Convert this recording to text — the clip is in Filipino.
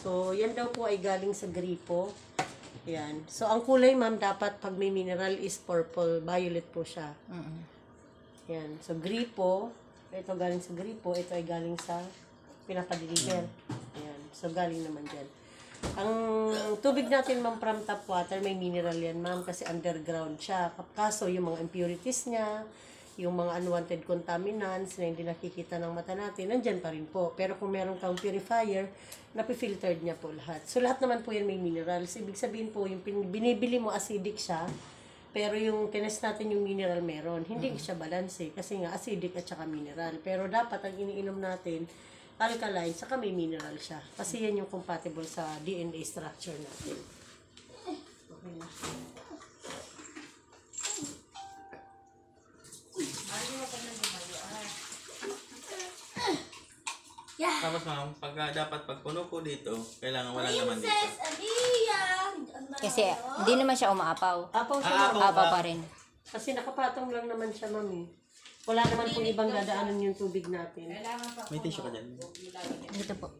So, yan daw po ay galing sa gripo. Yan. So, ang kulay, ma'am, dapat pag may mineral is purple. Violet po siya. Yan. So, gripo. Ito galing sa gripo. Ito ay galing sa pinapadeliver. Yan. So, galing naman dyan. Ang tubig natin, ma'am, from tap water, may mineral yan, ma'am, kasi underground siya. Kaso, yung mga impurities niya, yung mga unwanted contaminants na hindi nakikita ng mata natin, nandyan pa rin po. Pero kung meron kang purifier, napifiltered niya po lahat. So, lahat naman po yan may minerals. Ibig sabihin po, yung binibili mo acidic siya, pero yung tinest natin yung mineral meron. Hindi siya balance kasi nga acidic at saka mineral. Pero dapat ang iniinom natin, alkaline, saka may mineral siya. Kasi yan yung compatible sa DNA structure natin. Okay na. Tapos ma'am, dapat pag puno ko dito, kailangan wala naman dito. Kasi hindi naman siya umaapaw. Apaw siya, ma'am. Apaw pa rin. Kasi nakapatong lang naman siya, mami. Wala naman pong ibang dadaanan yung tubig natin. May tissue ka dyan. Dito po.